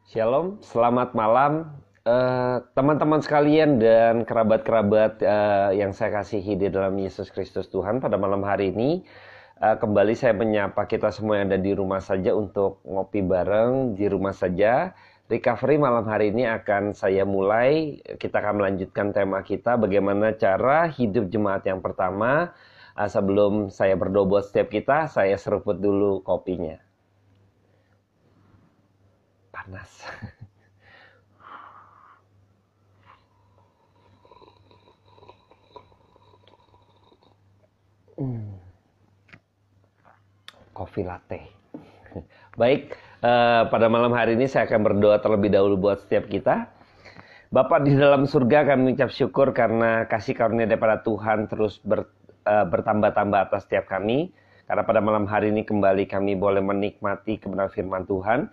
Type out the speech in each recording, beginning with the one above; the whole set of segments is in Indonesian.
Shalom, selamat malam teman-teman sekalian dan kerabat-kerabat yang saya kasihi di dalam Yesus Kristus Tuhan. Pada malam hari ini kembali saya menyapa kita semua yang ada di rumah saja untuk ngopi bareng di rumah saja. Recovery malam hari ini akan saya mulai. Kita akan melanjutkan tema kita bagaimana cara hidup jemaat yang pertama. Sebelum saya berdoa buat setiap kita, saya seruput dulu kopinya. Panas. Kopi latte. Baik, pada malam hari ini saya akan berdoa terlebih dahulu buat setiap kita. Bapa di dalam surga, kami mengucap syukur karena kasih karunia daripada Tuhan terus bertambah-tambah atas setiap kami. Karena pada malam hari ini kembali kami boleh menikmati kebenaran firman Tuhan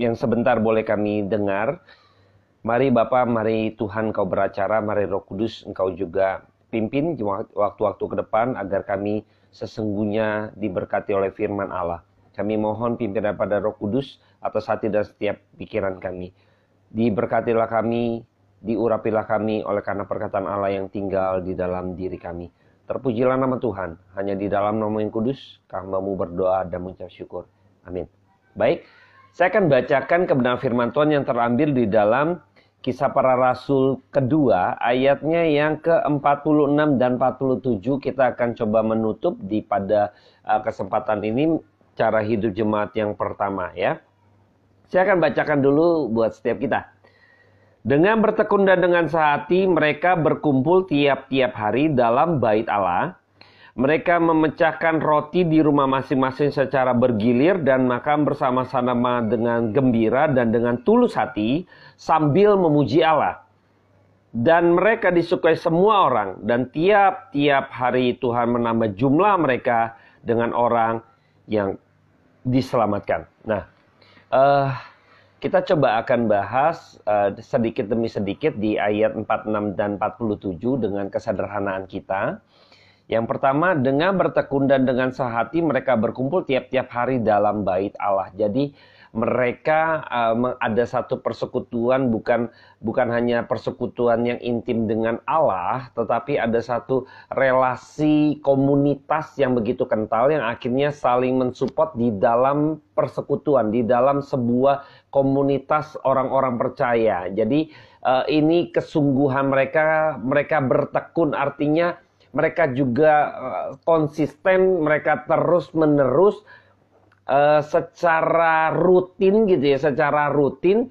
yang sebentar boleh kami dengar. Mari Bapa, mari Tuhan Kau beracara, mari Roh Kudus Engkau juga pimpin waktu-waktu ke depan agar kami sesungguhnya diberkati oleh firman Allah. Kami mohon pimpinan pada Roh Kudus atas hati dan setiap pikiran kami. Diberkatilah kami, diurapilah kami oleh karena perkataan Allah yang tinggal di dalam diri kami. Terpujilah nama Tuhan, hanya di dalam nama yang kudus, kami berdoa dan mengucap syukur. Amin. Baik, saya akan bacakan kebenaran firman Tuhan yang terambil di dalam Kisah Para Rasul kedua, ayatnya yang ke-46 dan 47. Kita akan coba menutup pada kesempatan ini cara hidup jemaat yang pertama ya. Saya akan bacakan dulu buat setiap kita. Dengan bertekun dan dengan sehati mereka berkumpul tiap-tiap hari dalam bait Allah. Mereka memecahkan roti di rumah masing-masing secara bergilir dan makan bersama-sama dengan gembira dan dengan tulus hati sambil memuji Allah. Dan mereka disukai semua orang dan tiap-tiap hari Tuhan menambah jumlah mereka dengan orang yang diselamatkan. Nah, kita coba akan bahas sedikit demi sedikit di ayat 46 dan 47 dengan kesederhanaan kita. Yang pertama, dengan bertekun dan dengan sehati mereka berkumpul tiap-tiap hari dalam bait Allah. Jadi mereka ada satu persekutuan, bukan hanya persekutuan yang intim dengan Allah, tetapi ada satu relasi komunitas yang begitu kental yang akhirnya saling mensupport di dalam persekutuan, di dalam sebuah komunitas orang-orang percaya. Jadi ini kesungguhan mereka bertekun, artinya mereka juga konsisten, mereka terus-menerus secara rutin gitu ya, secara rutin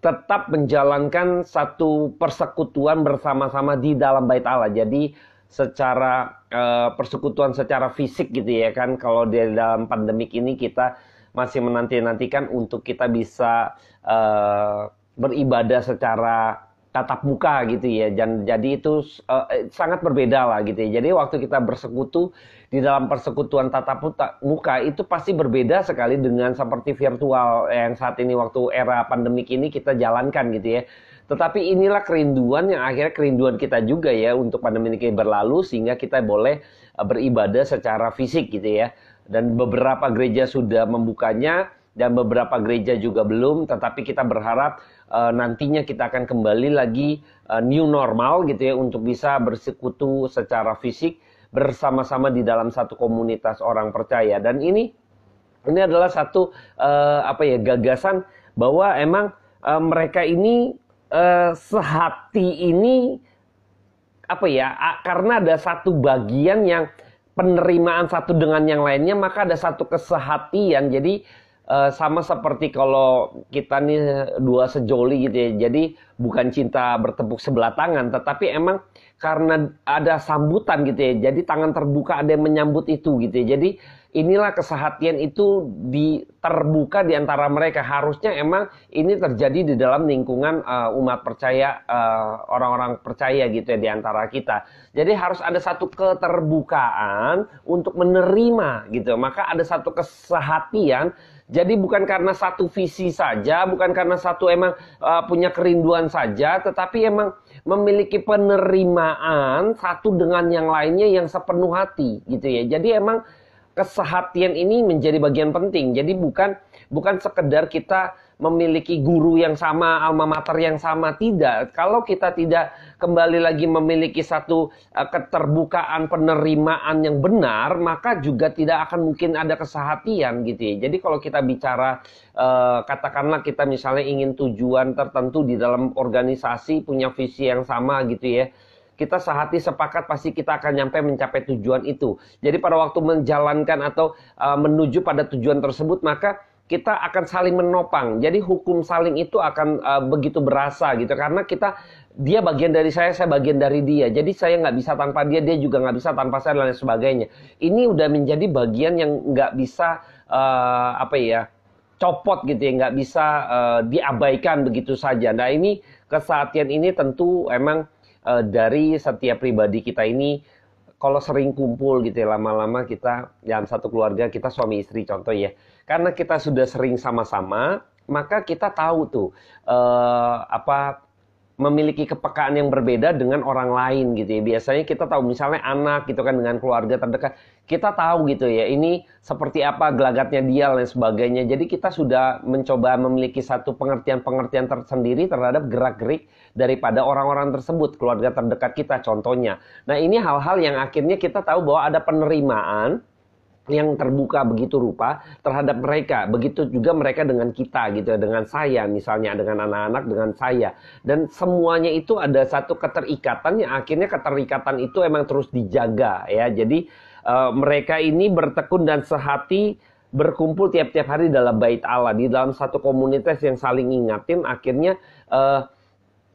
tetap menjalankan satu persekutuan bersama-sama di dalam bait Allah. Jadi secara persekutuan secara fisik gitu ya kan, kalau di dalam pandemik ini kita masih menanti-nantikan untuk kita bisa beribadah secara tatap muka gitu ya. Jadi itu sangat berbeda lah gitu ya. Jadi waktu kita bersekutu di dalam persekutuan tatap muka itu pasti berbeda sekali dengan seperti virtual yang saat ini waktu era pandemik ini kita jalankan gitu ya. Tetapi inilah kerinduan yang akhirnya kerinduan kita juga ya untuk pandemi ini berlalu sehingga kita boleh beribadah secara fisik gitu ya. Dan beberapa gereja sudah membukanya dan beberapa gereja juga belum, tetapi kita berharap nantinya kita akan kembali lagi new normal gitu ya untuk bisa bersekutu secara fisik bersama-sama di dalam satu komunitas orang percaya. Dan ini adalah satu gagasan bahwa emang mereka ini sehati ini karena ada satu bagian yang penerimaan satu dengan yang lainnya, maka ada satu kesehatian. Jadi sama seperti kalau kita nih dua sejoli gitu ya. Jadi bukan cinta bertepuk sebelah tangan, tetapi emang karena ada sambutan gitu ya. Jadi tangan terbuka ada yang menyambut itu gitu ya. Jadi inilah kesehatian itu terbuka di antara mereka. Harusnya emang ini terjadi di dalam lingkungan umat percaya, orang-orang percaya gitu ya di antara kita. Jadi harus ada satu keterbukaan untuk menerima gitu. Maka ada satu kesehatian. Jadi bukan karena satu visi saja, bukan karena satu emang punya kerinduan saja, tetapi emang memiliki penerimaan satu dengan yang lainnya yang sepenuh hati gitu ya. Jadi emang kesehatian ini menjadi bagian penting. Jadi bukan sekedar kita memiliki guru yang sama, alma mater yang sama. Tidak. Kalau kita tidak kembali lagi memiliki satu keterbukaan penerimaan yang benar, maka juga tidak akan mungkin ada kesehatian gitu ya. Jadi kalau kita bicara katakanlah kita misalnya ingin tujuan tertentu di dalam organisasi, punya visi yang sama gitu ya. Kita sehati sepakat pasti kita akan mencapai tujuan itu. Jadi pada waktu menjalankan atau menuju pada tujuan tersebut, maka kita akan saling menopang. Jadi hukum saling itu akan begitu berasa gitu. Karena dia bagian dari saya bagian dari dia. Jadi saya nggak bisa tanpa dia, dia juga nggak bisa tanpa saya dan lain sebagainya. Ini udah menjadi bagian yang nggak bisa copot gitu ya, nggak bisa diabaikan begitu saja. Nah ini kesehatian ini tentu emang dari setiap pribadi kita ini, kalau sering kumpul gitu ya, lama-lama kita dalam satu keluarga, kita suami istri contoh ya, karena kita sudah sering sama-sama, maka kita tahu tuh memiliki kepekaan yang berbeda dengan orang lain gitu ya. Biasanya kita tahu misalnya anak gitu kan dengan keluarga terdekat, kita tahu gitu ya ini seperti apa gelagatnya dia dan sebagainya. Jadi kita sudah mencoba memiliki satu pengertian-pengertian tersendiri terhadap gerak-gerik daripada orang-orang tersebut, keluarga terdekat kita contohnya. Nah ini hal-hal yang akhirnya kita tahu bahwa ada penerimaan yang terbuka begitu rupa terhadap mereka. Begitu juga mereka dengan kita gitu ya, dengan saya misalnya, dengan anak-anak, dengan saya. Dan semuanya itu ada satu keterikatan yang akhirnya keterikatan itu emang terus dijaga ya. Jadi mereka ini bertekun dan sehati berkumpul tiap-tiap hari dalam bait Allah, di dalam satu komunitas yang saling ingatin. Akhirnya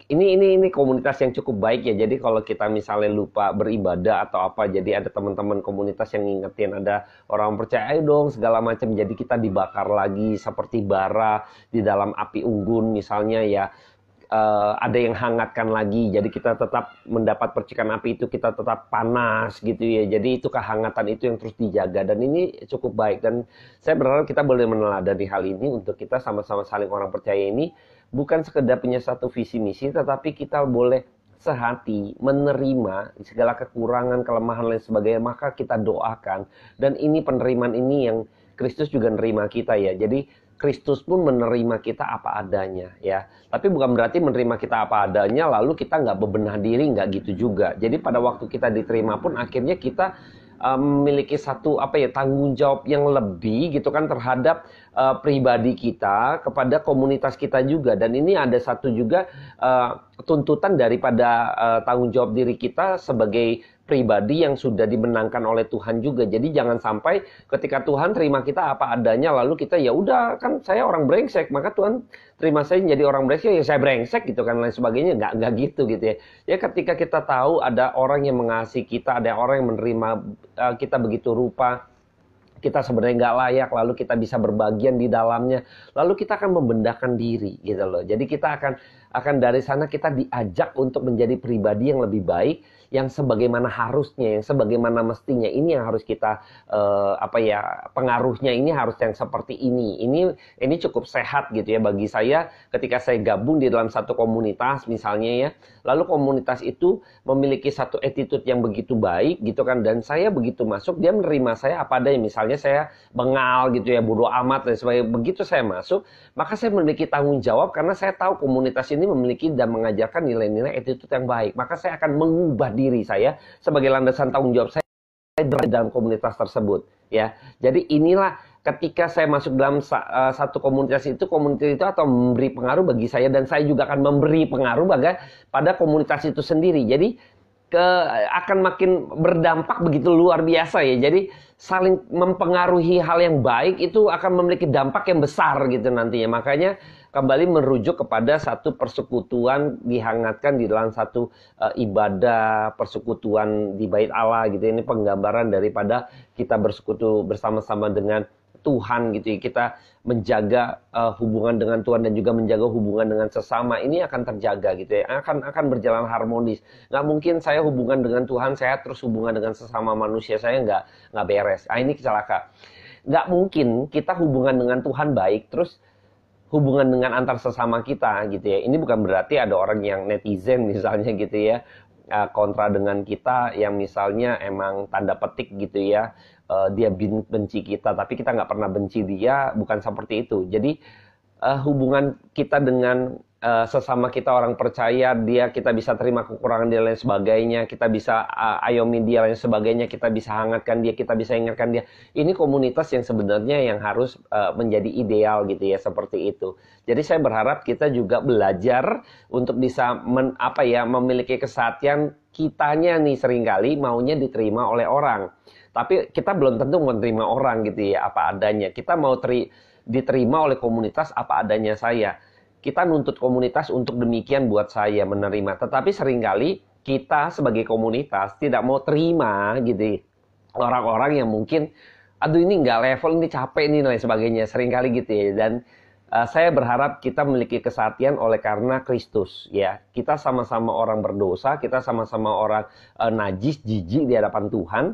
ini komunitas yang cukup baik ya. Jadi kalau kita misalnya lupa beribadah atau apa, jadi ada teman-teman komunitas yang ngingetin, ada orang percaya, ayo dong segala macam. Jadi kita dibakar lagi seperti bara di dalam api unggun misalnya ya. Ada yang hangatkan lagi. Jadi kita tetap mendapat percikan api itu, kita tetap panas gitu ya. Jadi itu kehangatan itu yang terus dijaga, dan ini cukup baik. Dan saya berharap kita boleh meneladani hal ini untuk kita sama-sama saling orang percaya ini. Bukan sekedar punya satu visi misi, tetapi kita boleh sehati menerima segala kekurangan, kelemahan lain sebagainya, maka kita doakan. Dan ini penerimaan ini yang Kristus juga menerima kita ya. Jadi Kristus pun menerima kita apa adanya ya. Tapi bukan berarti menerima kita apa adanya lalu kita nggak bebenah diri, nggak gitu juga. Jadi pada waktu kita diterima pun akhirnya kita memiliki satu tanggung jawab yang lebih gitu kan terhadap pribadi kita, kepada komunitas kita juga. Dan ini ada satu juga tuntutan daripada tanggung jawab diri kita sebagai pribadi yang sudah dimenangkan oleh Tuhan juga. Jadi jangan sampai ketika Tuhan terima kita apa adanya lalu kita ya udah kan saya orang brengsek, maka Tuhan terima saya jadi orang brengsek ya saya brengsek gitu kan lain sebagainya. Nggak gitu ya. Ya ketika kita tahu ada orang yang mengasihi kita, ada orang yang menerima kita begitu rupa, kita sebenarnya nggak layak, lalu kita bisa berbagian di dalamnya, lalu kita akan membendakan diri gitu loh. Jadi kita akan dari sana kita diajak untuk menjadi pribadi yang lebih baik, yang sebagaimana harusnya, yang sebagaimana mestinya. Ini yang harus kita pengaruhnya ini harus yang seperti ini. Ini cukup sehat gitu ya bagi saya ketika saya gabung di dalam satu komunitas misalnya ya. Lalu komunitas itu memiliki satu attitude yang begitu baik gitu kan, dan saya begitu masuk dia menerima saya apa adanya. Misalnya saya bengal gitu ya, bodo amat dan sebagainya. Begitu saya masuk, maka saya memiliki tanggung jawab karena saya tahu komunitas ini memiliki dan mengajarkan nilai-nilai attitude yang baik. Maka saya akan mengubah diri saya sebagai landasan tanggung jawab saya dalam komunitas tersebut ya. Jadi inilah ketika saya masuk dalam satu komunitas itu atau memberi pengaruh bagi saya, dan saya juga akan memberi pengaruh pada komunitas itu sendiri. Jadi akan makin berdampak begitu luar biasa ya. Jadi saling mempengaruhi hal yang baik itu akan memiliki dampak yang besar gitu nantinya. Makanya kembali merujuk kepada satu persekutuan dihangatkan di dalam satu ibadah persekutuan di bait Allah gitu. Ini penggambaran daripada kita bersekutu bersama-sama dengan Tuhan gitu ya. Kita menjaga hubungan dengan Tuhan dan juga menjaga hubungan dengan sesama, ini akan terjaga gitu ya, akan berjalan harmonis. Nggak mungkin saya hubungan dengan Tuhan saya terus hubungan dengan sesama manusia saya nggak beres. Ini kecelakaan. Nggak mungkin kita hubungan dengan Tuhan baik terus hubungan dengan antar sesama kita gitu ya. Ini bukan berarti ada orang yang netizen misalnya gitu ya, kontra dengan kita yang misalnya emang tanda petik gitu ya, dia benci kita tapi kita nggak pernah benci dia, bukan seperti itu. Jadi hubungan kita dengan sesama kita orang percaya, kita bisa terima kekurangan dia lain sebagainya, kita bisa ayomi dia lain sebagainya, kita bisa hangatkan dia, kita bisa ingatkan dia. Ini komunitas yang sebenarnya yang harus menjadi ideal gitu ya, seperti itu. Jadi saya berharap kita juga belajar untuk bisa memiliki kesehatan kitanya nih, seringkali maunya diterima oleh orang. Tapi kita belum tentu menerima orang gitu ya, apa adanya. Kita mau diterima oleh komunitas apa adanya saya. Kita nuntut komunitas untuk demikian buat saya menerima. Tetapi seringkali kita sebagai komunitas tidak mau terima gitu. Orang-orang yang mungkin, aduh ini nggak level, ini capek nih, dan sebagainya. Seringkali gitu ya. Dan saya berharap kita memiliki kesatian oleh karena Kristus. Ya, kita sama-sama orang berdosa, kita sama-sama orang najis, jijik di hadapan Tuhan.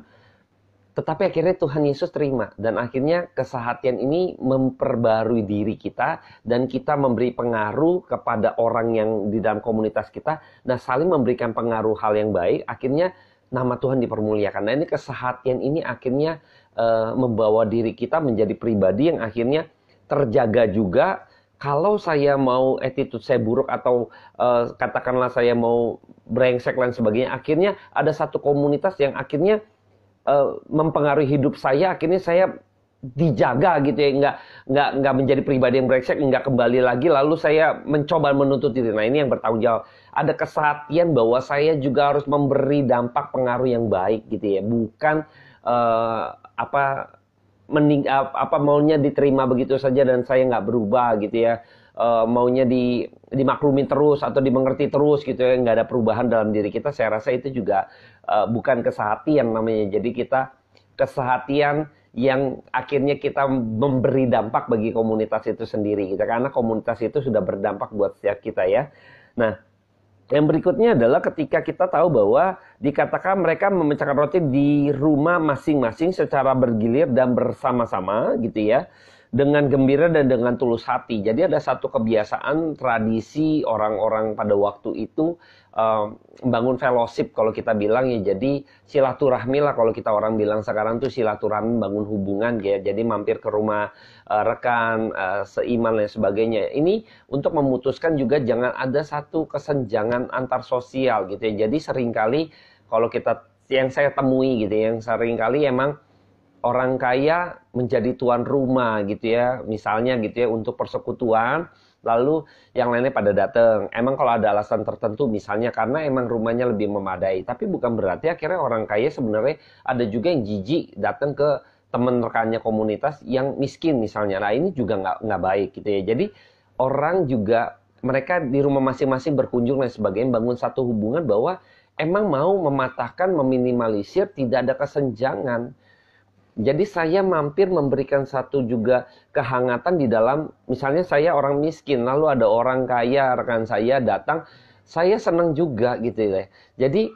Tetapi akhirnya Tuhan Yesus terima. Dan akhirnya kesehatan ini memperbarui diri kita. Dan kita memberi pengaruh kepada orang yang di dalam komunitas kita. Nah, saling memberikan pengaruh hal yang baik. Akhirnya nama Tuhan dipermuliakan. Nah, ini kesehatan ini akhirnya membawa diri kita menjadi pribadi yang akhirnya terjaga juga. Kalau saya mau attitude saya buruk atau katakanlah saya mau brengsek dan sebagainya. Akhirnya ada satu komunitas yang akhirnya mempengaruhi hidup saya, akhirnya saya dijaga gitu ya, nggak menjadi pribadi yang brengsek, nggak kembali lagi lalu saya mencoba menuntut diri. Nah, ini yang bertanggung jawab. Ada kesatian bahwa saya juga harus memberi dampak pengaruh yang baik gitu ya, bukan maunya diterima begitu saja dan saya nggak berubah gitu ya. Maunya dimaklumin terus atau dimengerti terus gitu ya, nggak ada perubahan dalam diri kita. Saya rasa itu juga bukan kesehatian namanya. Jadi kita kesehatian yang akhirnya kita memberi dampak bagi komunitas itu sendiri gitu, karena komunitas itu sudah berdampak buat setiap kita ya. Nah, yang berikutnya adalah ketika kita tahu bahwa dikatakan mereka memecahkan roti di rumah masing-masing secara bergilir dan bersama-sama gitu ya, dengan gembira dan dengan tulus hati. Jadi ada satu kebiasaan tradisi orang-orang pada waktu itu membangun fellowship kalau kita bilang ya. Jadi silaturahmi lah kalau kita orang bilang sekarang tuh silaturahmi, bangun hubungan ya. Jadi mampir ke rumah rekan seiman dan sebagainya. Ini untuk memutuskan juga jangan ada satu kesenjangan antar sosial gitu ya. Jadi seringkali kalau yang saya temui gitu ya, yang seringkali emang orang kaya menjadi tuan rumah gitu ya, misalnya gitu ya, untuk persekutuan, lalu yang lainnya pada datang. Emang kalau ada alasan tertentu, misalnya karena emang rumahnya lebih memadai, tapi bukan berarti akhirnya orang kaya sebenarnya ada juga yang jijik datang ke teman rekannya komunitas yang miskin misalnya. Nah, ini juga nggak baik gitu ya. Jadi orang juga, mereka di rumah masing-masing berkunjung dan sebagainya, bangun satu hubungan bahwa emang mau mematahkan, meminimalisir tidak ada kesenjangan. Jadi saya mampir memberikan satu juga kehangatan di dalam, misalnya saya orang miskin, lalu ada orang kaya, rekan saya datang, saya senang juga gitu ya. Jadi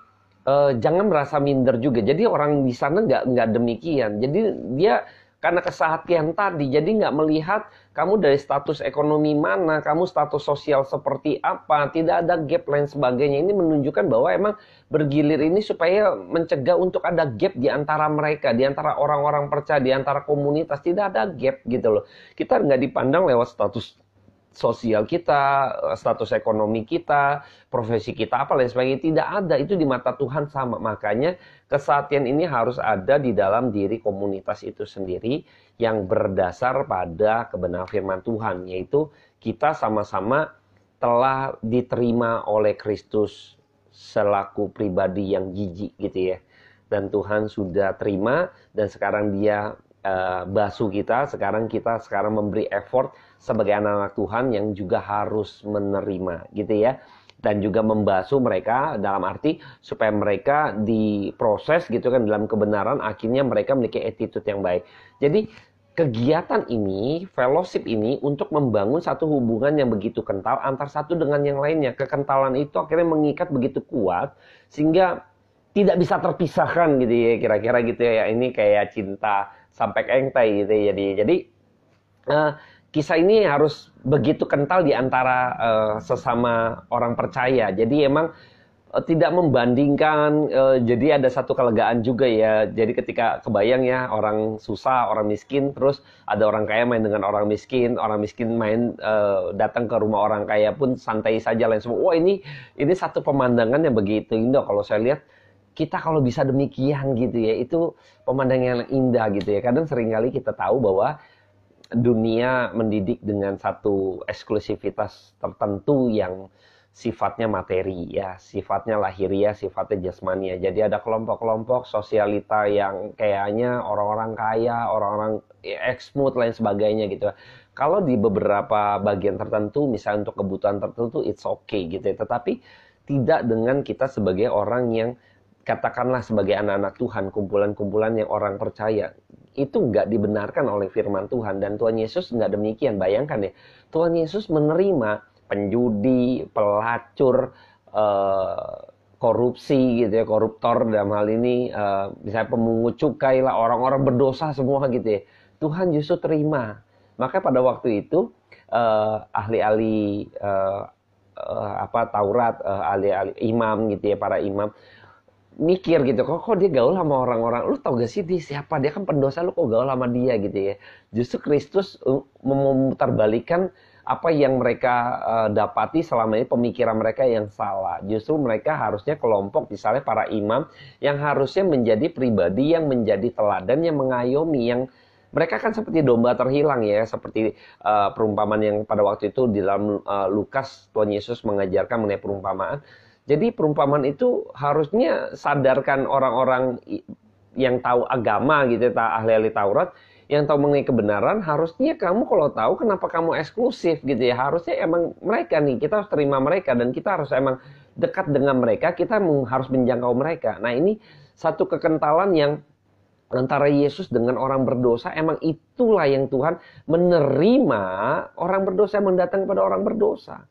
jangan merasa minder juga. Jadi orang di sana nggak demikian. Jadi dia karena kesehatian tadi, jadi nggak melihat kamu dari status ekonomi mana, kamu status sosial seperti apa, tidak ada gap lain sebagainya. Ini menunjukkan bahwa emang bergilir ini supaya mencegah untuk ada gap di antara mereka, di antara orang-orang percaya, di antara komunitas. Tidak ada gap gitu loh. Kita nggak dipandang lewat status sosial kita, status ekonomi kita, profesi kita, apa lain sebagainya. Tidak ada, itu di mata Tuhan sama. Makanya kesatian ini harus ada di dalam diri komunitas itu sendiri yang berdasar pada kebenaran firman Tuhan, yaitu kita sama-sama telah diterima oleh Kristus selaku pribadi yang jijik gitu ya. Dan Tuhan sudah terima dan sekarang dia basuh kita, sekarang kita memberi effort sebagai anak-anak Tuhan yang juga harus menerima gitu ya. Dan juga membasuh mereka dalam arti supaya mereka diproses gitu kan dalam kebenaran, akhirnya mereka memiliki attitude yang baik. Jadi kegiatan ini, fellowship ini untuk membangun satu hubungan yang begitu kental antar satu dengan yang lainnya. Kekentalan itu akhirnya mengikat begitu kuat sehingga tidak bisa terpisahkan gitu ya, kira-kira gitu ya. Ini kayak cinta sampai engtai gitu ya. Jadi kisah ini harus begitu kental di antara sesama orang percaya. Jadi emang tidak membandingkan, jadi ada satu kelegaan juga ya. Jadi ketika kebayang ya orang susah, orang miskin, terus ada orang kaya main dengan orang miskin main datang ke rumah orang kaya pun santai saja lain semua. Wah ini satu pemandangan yang begitu indah kalau saya lihat. Kita kalau bisa demikian gitu ya, itu pemandangan yang indah gitu ya. Kadang seringkali kita tahu bahwa dunia mendidik dengan satu eksklusivitas tertentu yang sifatnya materi ya, sifatnya lahiriah, sifatnya jasmania. Jadi ada kelompok-kelompok sosialita yang kayaknya orang-orang kaya, orang-orang eksmut lain sebagainya gitu. Kalau di beberapa bagian tertentu, misalnya untuk kebutuhan tertentu, it's okay gitu ya. Tetapi tidak dengan kita sebagai orang yang katakanlah sebagai anak-anak Tuhan, kumpulan-kumpulan yang orang percaya. Itu nggak dibenarkan oleh firman Tuhan. Dan Tuhan Yesus nggak demikian. Bayangkan ya, Tuhan Yesus menerima penjudi, pelacur, korupsi gitu ya, koruptor dalam hal ini, misalnya pemungut cukai lah, orang-orang berdosa semua gitu ya. Tuhan justru terima. Maka pada waktu itu ahli-ahli Taurat, ahli-ahli imam gitu ya, para imam mikir gitu, kok dia gaul sama orang-orang, lu tau gak sih dia siapa, dia kan pendosa, lu kok gaul sama dia gitu ya. Justru Kristus memutarbalikan apa yang mereka dapati selama ini, pemikiran mereka yang salah. Justru mereka harusnya kelompok, misalnya para imam, yang harusnya menjadi pribadi yang menjadi teladan, yang mengayomi, yang mereka kan seperti domba terhilang ya, seperti perumpamaan yang pada waktu itu di dalam Lukas, Tuhan Yesus mengajarkan mengenai perumpamaan. Jadi perumpamaan itu harusnya sadarkan orang-orang yang tahu agama gitu, ahli-ahli Taurat, yang tahu mengenai kebenaran. Harusnya kamu kalau tahu kenapa kamu eksklusif gitu ya. Harusnya emang mereka nih, kita harus terima mereka dan kita harus emang dekat dengan mereka, kita harus menjangkau mereka. Nah ini satu kekentalan yang antara Yesus dengan orang berdosa, emang itulah yang Tuhan menerima orang berdosa yang mendatang kepada orang berdosa.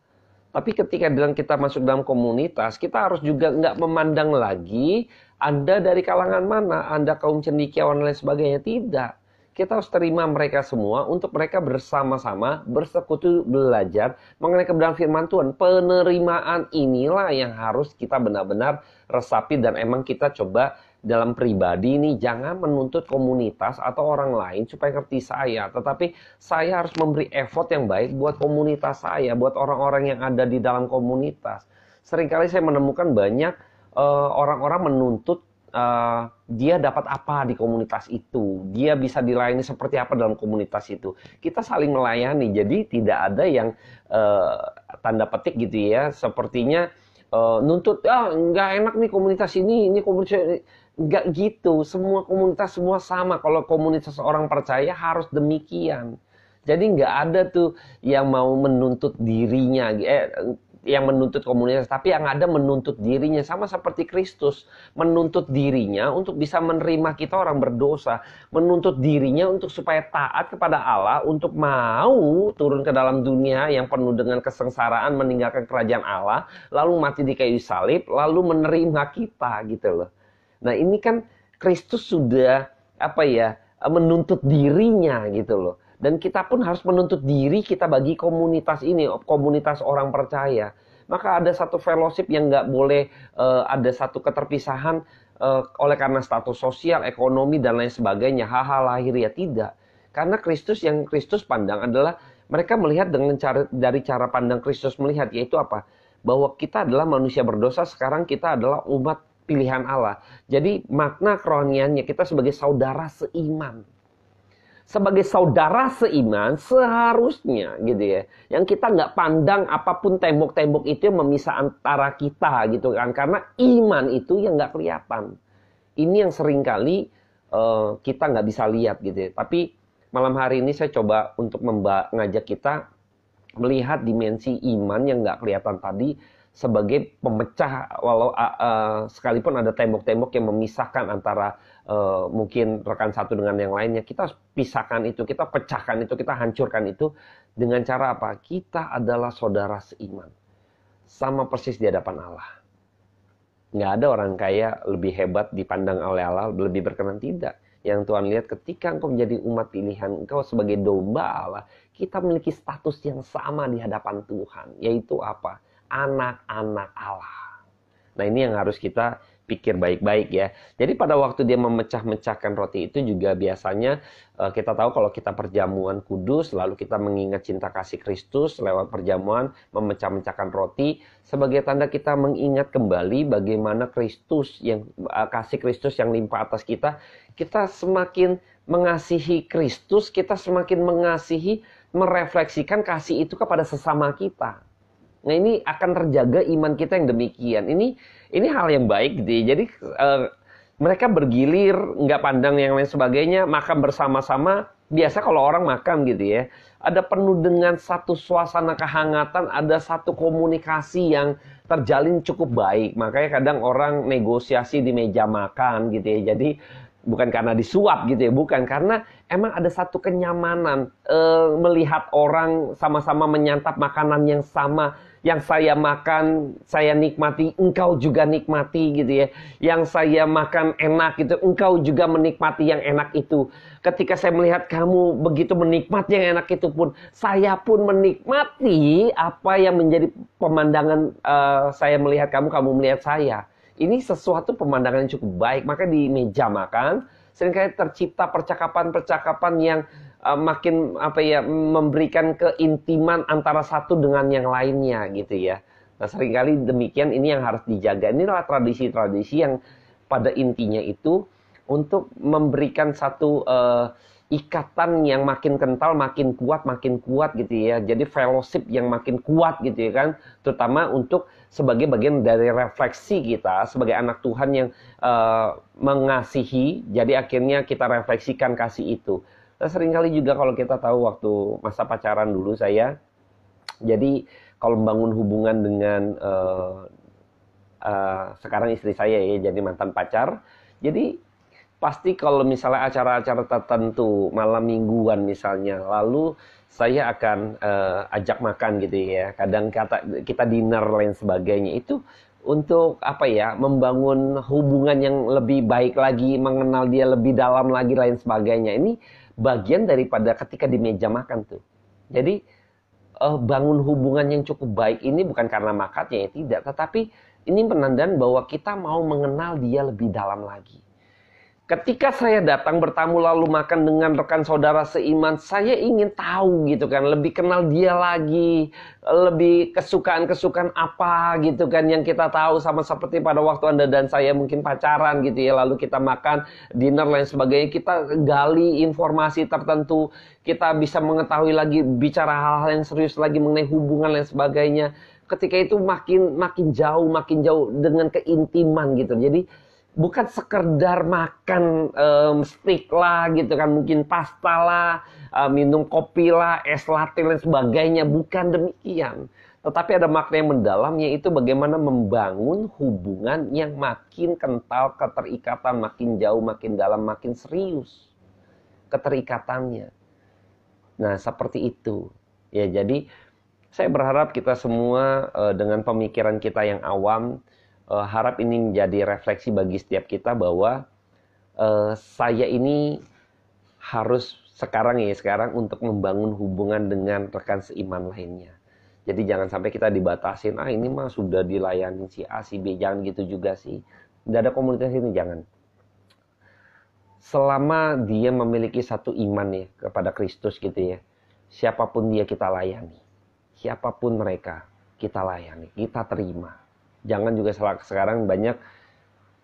Tapi ketika kita masuk dalam komunitas, kita harus juga nggak memandang lagi Anda dari kalangan mana, Anda kaum cendekiawan dan lain sebagainya. Tidak. Kita harus terima mereka semua untuk mereka bersama-sama bersekutu belajar mengenai kebenaran firman Tuhan. Penerimaan inilah yang harus kita benar-benar resapi dan emang kita coba dalam pribadi ini, jangan menuntut komunitas atau orang lain supaya ngerti saya. Tetapi saya harus memberi effort yang baik buat komunitas saya, buat orang-orang yang ada di dalam komunitas. Seringkali saya menemukan banyak orang-orang menuntut dia dapat apa di komunitas itu. Dia bisa dilayani seperti apa dalam komunitas itu. Kita saling melayani, jadi tidak ada yang tanda petik gitu ya. Sepertinya nuntut, nggak enak nih komunitas ini komunitas ini. Nggak gitu, semua komunitas semua sama. Kalau komunitas orang percaya harus demikian. Jadi nggak ada tuh yang mau menuntut dirinya, yang menuntut komunitas, tapi yang ada menuntut dirinya. Sama seperti Kristus, menuntut dirinya untuk bisa menerima kita orang berdosa. Menuntut dirinya untuk supaya taat kepada Allah, untuk mau turun ke dalam dunia yang penuh dengan kesengsaraan, meninggalkan kerajaan Allah, lalu mati di kayu salib, lalu menerima kita gitu loh. Nah ini kan Kristus sudah menuntut dirinya gitu loh. Dan kita pun harus menuntut diri kita bagi komunitas ini, komunitas orang percaya. Maka ada satu fellowship yang nggak boleh ada satu keterpisahan oleh karena status sosial, ekonomi dan lain sebagainya, hal-hal lahiriah, tidak. Karena Kristus yang Kristus pandang adalah mereka melihat dari cara pandang Kristus melihat, yaitu apa? Bahwa kita adalah manusia berdosa, sekarang kita adalah umat pilihan Allah. Jadi makna kerohaniannya kita sebagai saudara seiman. Sebagai saudara seiman seharusnya gitu ya. Yang kita nggak pandang apapun tembok-tembok itu yang memisah antara kita gitu kan. Karena iman itu yang nggak kelihatan. Ini yang seringkali kita nggak bisa lihat gitu ya. Tapi malam hari ini saya coba untuk mengajak kita melihat dimensi iman yang nggak kelihatan tadi sebagai pemecah, walau sekalipun ada tembok-tembok yang memisahkan antara mungkin rekan satu dengan yang lainnya, kita pisahkan itu, kita pecahkan itu, kita hancurkan itu dengan cara apa? Kita adalah saudara seiman, sama persis di hadapan Allah. Nggak ada orang kaya lebih hebat dipandang oleh Allah, lebih berkenan, tidak. Yang Tuhan lihat ketika engkau menjadi umat pilihan, engkau sebagai domba Allah, kita memiliki status yang sama di hadapan Tuhan, yaitu apa? Anak-anak Allah. Nah, ini yang harus kita pikir baik-baik ya. Jadi pada waktu dia memecah-mecahkan roti itu juga biasanya kita tahu kalau kita perjamuan kudus, lalu kita mengingat cinta kasih Kristus lewat perjamuan, memecah-mecahkan roti sebagai tanda kita mengingat kembali bagaimana Kristus yang kasih Kristus yang limpah atas kita. Kita semakin mengasihi Kristus, kita semakin mengasihi, merefleksikan kasih itu kepada sesama kita. Nah, ini akan terjaga iman kita yang demikian. Ini hal yang baik gitu ya. Jadi mereka bergilir, nggak pandang yang lain sebagainya, makan bersama-sama. Biasa kalau orang makan gitu ya, ada penuh dengan satu suasana kehangatan, ada satu komunikasi yang terjalin cukup baik. Makanya kadang orang negosiasi di meja makan gitu ya. Jadi bukan karena disuap gitu ya, bukan, karena emang ada satu kenyamanan melihat orang sama-sama menyantap makanan yang sama. Yang saya makan, saya nikmati, engkau juga nikmati gitu ya. Yang saya makan enak gitu, engkau juga menikmati yang enak itu. Ketika saya melihat kamu begitu menikmati yang enak itu pun, saya pun menikmati apa yang menjadi pemandangan saya melihat kamu, kamu melihat saya. Ini sesuatu pemandangan yang cukup baik. Maka di meja makan seringkali tercipta percakapan-percakapan yang makin memberikan keintiman antara satu dengan yang lainnya gitu ya. Nah, seringkali demikian, ini yang harus dijaga. Inilah tradisi-tradisi yang pada intinya itu untuk memberikan satu ikatan yang makin kental, makin kuat gitu ya. Jadi fellowship yang makin kuat gitu ya kan. Terutama untuk sebagai bagian dari refleksi kita sebagai anak Tuhan yang mengasihi. Jadi akhirnya kita refleksikan kasih itu. Nah, seringkali juga kalau kita tahu waktu masa pacaran dulu saya, jadi kalau membangun hubungan dengan sekarang istri saya ya, jadi mantan pacar, jadi pasti kalau misalnya acara-acara tertentu, malam mingguan misalnya, lalu saya akan ajak makan gitu ya, kadang kita dinner lain sebagainya, itu untuk membangun hubungan yang lebih baik lagi, mengenal dia lebih dalam lagi lain sebagainya. Ini bagian daripada ketika di meja makan tuh. Jadi bangun hubungan yang cukup baik ini bukan karena makannya ya, tidak, tetapi ini penandaan bahwa kita mau mengenal dia lebih dalam lagi. Ketika saya datang bertamu lalu makan dengan rekan saudara seiman, saya ingin tahu gitu kan, lebih kenal dia lagi, lebih kesukaan-kesukaan apa gitu kan yang kita tahu, sama seperti pada waktu Anda dan saya mungkin pacaran gitu ya, lalu kita makan, dinner lain sebagainya, kita gali informasi tertentu, kita bisa mengetahui lagi, bicara hal-hal yang serius lagi mengenai hubungan lain sebagainya. Ketika itu makin jauh dengan keintiman gitu. Jadi bukan sekedar makan steak lah gitu kan, mungkin pasta lah, minum kopi lah, es latte dan sebagainya. Bukan demikian. Tetapi ada makna yang mendalam, yaitu bagaimana membangun hubungan yang makin kental, keterikatan makin jauh, makin dalam, makin serius keterikatannya. Nah, seperti itu. Ya, jadi saya berharap kita semua dengan pemikiran kita yang awam, harap ini menjadi refleksi bagi setiap kita bahwa saya ini harus sekarang untuk membangun hubungan dengan rekan seiman lainnya. Jadi jangan sampai kita dibatasin, ini mah sudah dilayani si A, si B, jangan gitu juga sih. Tidak ada komunitas ini, jangan. Selama dia memiliki satu iman ya kepada Kristus gitu ya, siapapun dia kita layani, siapapun mereka kita layani, kita terima. Jangan juga sekarang banyak,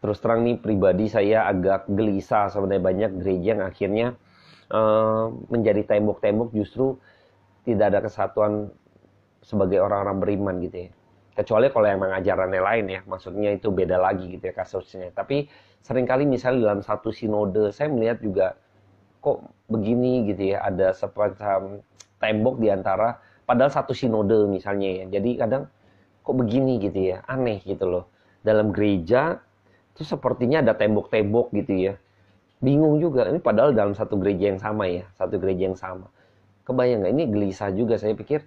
terus terang nih pribadi saya agak gelisah sebenarnya, banyak gereja yang akhirnya menjadi tembok-tembok justru tidak ada kesatuan sebagai orang-orang beriman gitu ya. Kecuali kalau yang mengajarannya lain ya, maksudnya itu beda lagi gitu ya kasusnya. Tapi seringkali misalnya dalam satu sinode saya melihat juga kok begini gitu ya, ada semacam tembok di antara, padahal satu sinode misalnya ya. Jadi kadang kok begini gitu ya, aneh gitu loh. Dalam gereja itu sepertinya ada tembok-tembok gitu ya. Bingung juga, ini padahal dalam satu gereja yang sama ya, satu gereja yang sama. Kebayang nggak? Ini gelisah juga, saya pikir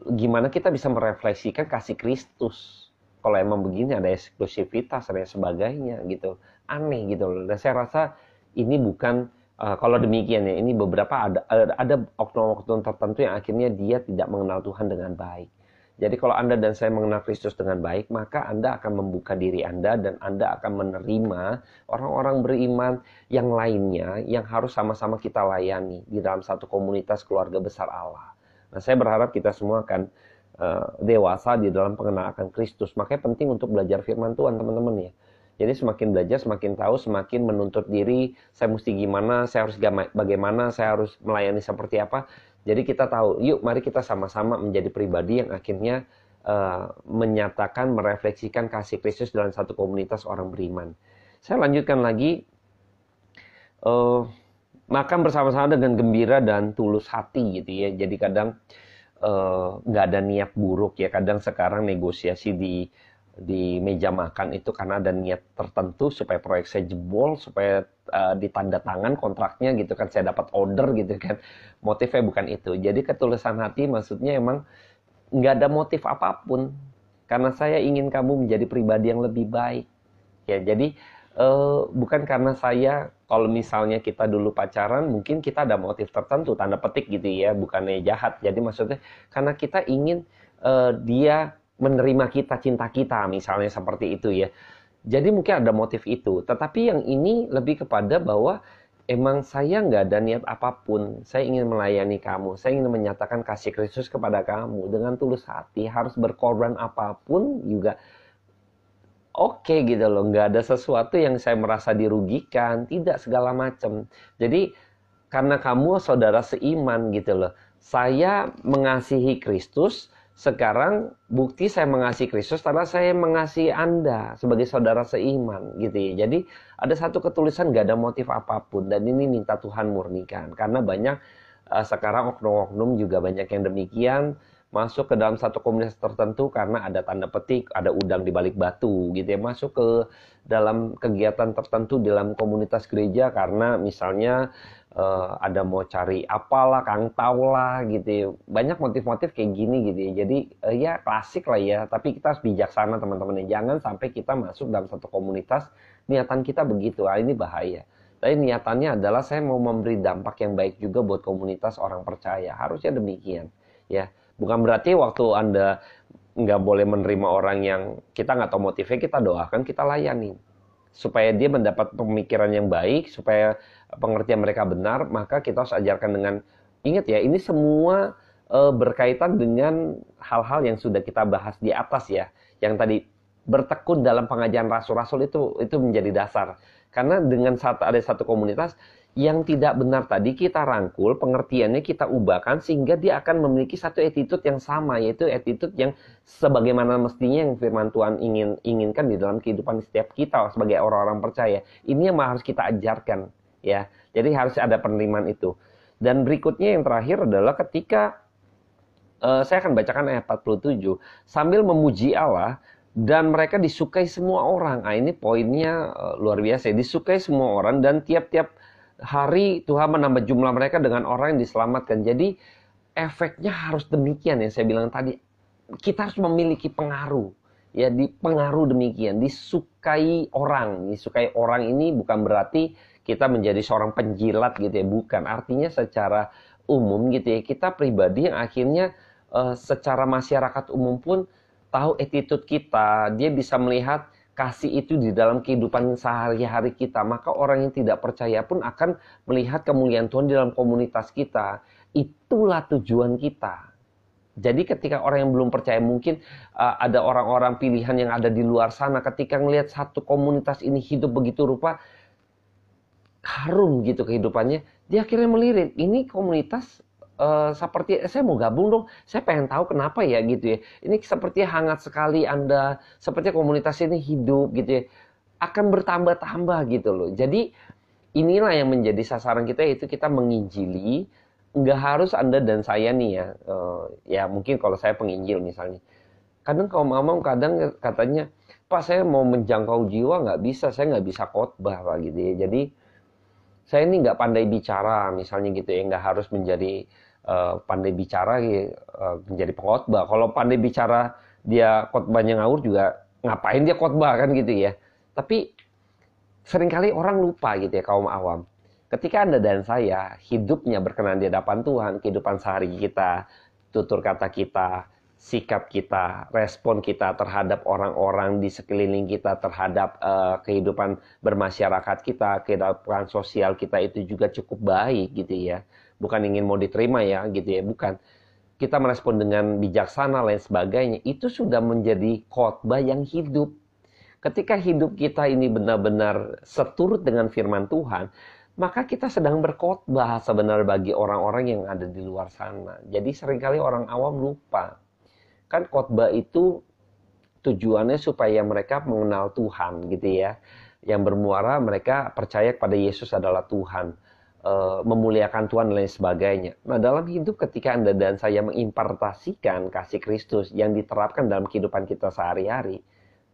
gimana kita bisa merefleksikan kasih Kristus. Kalau emang begini ada eksklusivitas dan sebagainya gitu. Aneh gitu loh. Dan saya rasa ini bukan, kalau demikian ya, ini beberapa ada oknum-oknum tertentu yang akhirnya dia tidak mengenal Tuhan dengan baik. Jadi kalau Anda dan saya mengenal Kristus dengan baik, maka Anda akan membuka diri Anda dan Anda akan menerima orang-orang beriman yang lainnya yang harus sama-sama kita layani di dalam satu komunitas keluarga besar Allah. Nah, saya berharap kita semua akan dewasa di dalam pengenalan akan Kristus. Makanya penting untuk belajar firman Tuhan, teman-teman ya. Jadi semakin belajar, semakin tahu, semakin menuntut diri, saya mesti gimana, saya harus bagaimana, saya harus melayani seperti apa. Jadi kita tahu, yuk mari kita sama-sama menjadi pribadi yang akhirnya menyatakan, merefleksikan kasih Kristus dalam satu komunitas orang beriman. Saya lanjutkan lagi, makan bersama-sama dengan gembira dan tulus hati gitu ya. Jadi kadang nggak ada niat buruk ya. Kadang sekarang negosiasi di meja makan itu karena ada niat tertentu supaya proyek saya jebol, supaya ditanda tangan kontraknya gitu kan, saya dapat order gitu kan. Motifnya bukan itu. Jadi ketulusan hati maksudnya emang nggak ada motif apapun, karena saya ingin kamu menjadi pribadi yang lebih baik ya. Jadi bukan karena saya, kalau misalnya kita dulu pacaran mungkin kita ada motif tertentu, tanda petik gitu ya, bukannya jahat. Jadi maksudnya karena kita ingin dia menerima kita, cinta kita, misalnya seperti itu ya. Jadi mungkin ada motif itu. Tetapi yang ini lebih kepada bahwa emang saya nggak ada niat apapun. Saya ingin melayani kamu. Saya ingin menyatakan kasih Kristus kepada kamu dengan tulus hati. Harus berkorban apapun juga oke gitu loh. Nggak ada sesuatu yang saya merasa dirugikan. Tidak segala macam. Jadi karena kamu saudara seiman gitu loh. Saya mengasihi Kristus. Sekarang bukti saya mengasihi Kristus karena saya mengasihi Anda sebagai saudara seiman gitu ya. Jadi ada satu ketulisan, gak ada motif apapun, dan ini minta Tuhan murnikan. Karena banyak sekarang oknum-oknum juga banyak yang demikian, masuk ke dalam satu komunitas tertentu karena ada tanda petik, ada udang di balik batu gitu ya. Masuk ke dalam kegiatan tertentu dalam komunitas gereja karena misalnya ada mau cari apalah, kang tau lah gitu ya. Banyak motif-motif kayak gini gitu ya. Jadi ya klasik lah ya. Tapi kita harus bijaksana teman-teman ya. Jangan sampai kita masuk dalam satu komunitas niatan kita begitu. Ini bahaya. Tapi niatannya adalah saya mau memberi dampak yang baik juga buat komunitas orang percaya. Harusnya demikian ya. Bukan berarti waktu Anda nggak boleh menerima orang yang kita nggak tahu motifnya, kita doakan, kita layani supaya dia mendapat pemikiran yang baik, supaya pengertian mereka benar. Maka kita harus ajarkan dengan, ingat ya, ini semua berkaitan dengan hal-hal yang sudah kita bahas di atas ya. Yang tadi bertekun dalam pengajaran rasul-rasul itu menjadi dasar. Karena dengan ada satu komunitas yang tidak benar tadi kita rangkul, pengertiannya kita ubahkan sehingga dia akan memiliki satu attitude yang sama, yaitu attitude yang sebagaimana mestinya yang firman Tuhan inginkan di dalam kehidupan setiap kita sebagai orang-orang percaya. Ini yang harus kita ajarkan ya. Jadi harus ada penerimaan itu. Dan berikutnya yang terakhir adalah ketika saya akan bacakan ayat 47, sambil memuji Allah dan mereka disukai semua orang. Nah, ini poinnya luar biasa, disukai semua orang dan tiap-tiap hari Tuhan menambah jumlah mereka dengan orang yang diselamatkan. Jadi efeknya harus demikian yang saya bilang tadi. Kita harus memiliki pengaruh. Ya, dipengaruh demikian. Disukai orang. Disukai orang ini bukan berarti kita menjadi seorang penjilat gitu ya. Bukan. Artinya secara umum gitu ya. Kita pribadi yang akhirnya secara masyarakat umum pun tahu attitude kita. Dia bisa melihat kasih itu di dalam kehidupan sehari-hari kita. Maka orang yang tidak percaya pun akan melihat kemuliaan Tuhan di dalam komunitas kita. Itulah tujuan kita. Jadi ketika orang yang belum percaya, mungkin ada orang-orang pilihan yang ada di luar sana. Ketika ngelihat satu komunitas ini hidup begitu rupa, harum gitu kehidupannya, dia akhirnya melirik. Ini komunitas seperti saya mau gabung dong, saya pengen tahu kenapa ya gitu ya. Ini seperti hangat sekali Anda, seperti komunitas ini hidup gitu ya. Akan bertambah-tambah gitu loh. Jadi inilah yang menjadi sasaran kita, yaitu kita menginjili. Nggak harus Anda dan saya nih ya, ya mungkin kalau saya penginjil misalnya. Kadang kaum awam kadang katanya, Pak saya mau menjangkau jiwa nggak bisa, saya nggak bisa khotbah Pak gitu ya. Jadi saya ini nggak pandai bicara misalnya gitu ya, nggak harus menjadi pandai bicara menjadi pengkhotbah. Kalau pandai bicara dia khotbahnya ngawur juga ngapain dia khotbah kan gitu ya. Tapi seringkali orang lupa gitu ya kaum awam. Ketika Anda dan saya hidupnya berkenan di hadapan Tuhan, kehidupan sehari kita, tutur kata kita, sikap kita, respon kita terhadap orang-orang di sekeliling kita, terhadap kehidupan bermasyarakat kita, kehidupan sosial kita itu juga cukup baik gitu ya. Bukan ingin mau diterima ya gitu ya, bukan. Kita merespon dengan bijaksana lain sebagainya, itu sudah menjadi khotbah yang hidup. Ketika hidup kita ini benar-benar seturut dengan firman Tuhan, maka kita sedang berkhotbah sebenarnya bagi orang-orang yang ada di luar sana. Jadi seringkali orang awam lupa. Kan khotbah itu tujuannya supaya mereka mengenal Tuhan gitu ya. Yang bermuara mereka percaya kepada Yesus adalah Tuhan. Memuliakan Tuhan dan lain sebagainya. Nah, dalam hidup ketika Anda dan saya mengimpartasikan kasih Kristus yang diterapkan dalam kehidupan kita sehari-hari,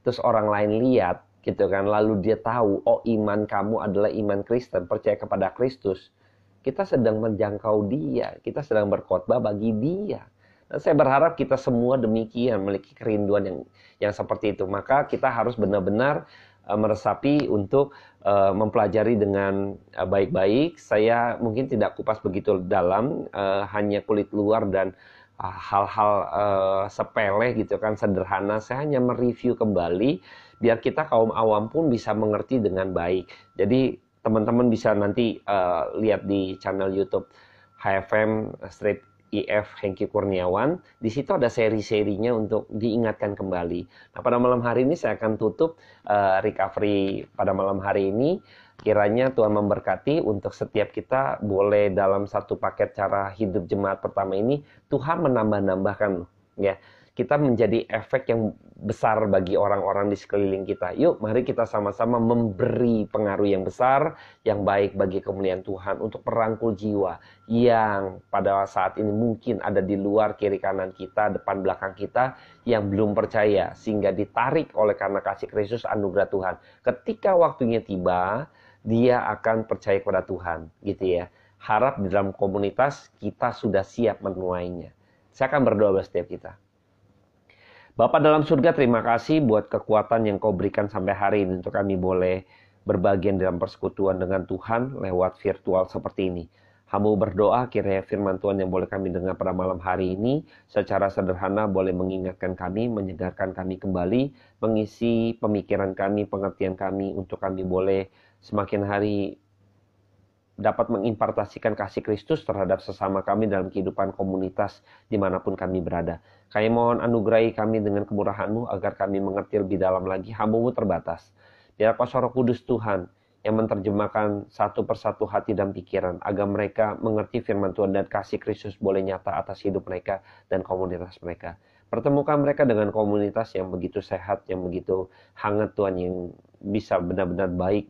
terus orang lain lihat gitu kan, lalu dia tahu, oh iman kamu adalah iman Kristen, percaya kepada Kristus, kita sedang menjangkau dia, kita sedang berkhotbah bagi dia. Dan saya berharap kita semua demikian, memiliki kerinduan yang seperti itu. Maka kita harus benar-benar meresapi untuk mempelajari dengan baik-baik. Saya mungkin tidak kupas begitu dalam, hanya kulit luar dan hal-hal sepele gitu kan, sederhana. Saya hanya mereview kembali biar kita kaum awam pun bisa mengerti dengan baik. Jadi teman-teman bisa nanti lihat di channel YouTube HFM Strip IF Hengki Kurniawan. Di situ ada seri-serinya untuk diingatkan kembali. Nah, pada malam hari ini saya akan tutup recovery pada malam hari ini. Kiranya Tuhan memberkati untuk setiap kita, boleh dalam satu paket cara hidup jemaat pertama ini, Tuhan menambah-nambahkan ya. Kita menjadi efek yang besar bagi orang-orang di sekeliling kita. Yuk, mari kita sama-sama memberi pengaruh yang besar, yang baik bagi kemuliaan Tuhan untuk merangkul jiwa yang pada saat ini mungkin ada di luar, kiri kanan kita, depan belakang kita, yang belum percaya, sehingga ditarik oleh karena kasih Kristus, anugerah Tuhan. Ketika waktunya tiba, dia akan percaya kepada Tuhan, gitu ya. Harap di dalam komunitas kita sudah siap menuainya. Saya akan berdoa buat setiap kita. Bapa dalam surga, terima kasih buat kekuatan yang kau berikan sampai hari ini untuk kami boleh berbagian dalam persekutuan dengan Tuhan lewat virtual seperti ini. Hamba berdoa kiranya firman Tuhan yang boleh kami dengar pada malam hari ini secara sederhana boleh mengingatkan kami, menyegarkan kami kembali, mengisi pemikiran kami, pengertian kami untuk kami boleh semakin hari dapat mengimpartasikan kasih Kristus terhadap sesama kami dalam kehidupan komunitas dimanapun kami berada. Kami mohon anugerahi kami dengan kemurahan-Mu agar kami mengerti lebih dalam lagi. Hamba-Mu terbatas. Biar Kuasa Roh Kudus Tuhan yang menerjemahkan satu persatu hati dan pikiran agar mereka mengerti firman Tuhan dan kasih Kristus boleh nyata atas hidup mereka dan komunitas mereka. Pertemukan mereka dengan komunitas yang begitu sehat, yang begitu hangat Tuhan, yang bisa benar-benar baik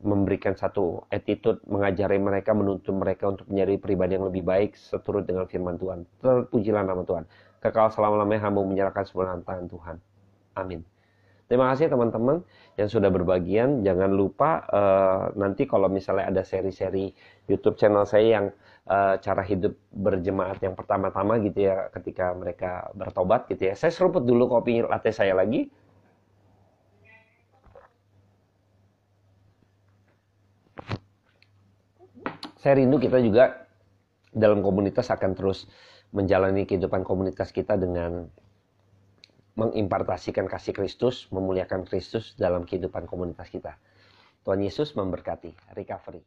memberikan satu attitude, mengajari mereka, menuntun mereka untuk menjadi pribadi yang lebih baik seturut dengan firman Tuhan. Terpujilah nama Tuhan. Kekal selama-lamanya hamba menyerahkan semua tangan Tuhan. Amin. Terima kasih teman-teman yang sudah berbagian. Jangan lupa nanti kalau misalnya ada seri-seri YouTube channel saya yang cara hidup berjemaat yang pertama-tama gitu ya, ketika mereka bertobat gitu ya. Saya seruput dulu kopi latte saya lagi. Saya rindu kita juga dalam komunitas akan terus menjalani kehidupan komunitas kita dengan mengimpartasikan kasih Kristus, memuliakan Kristus dalam kehidupan komunitas kita. Tuhan Yesus memberkati. Recovery.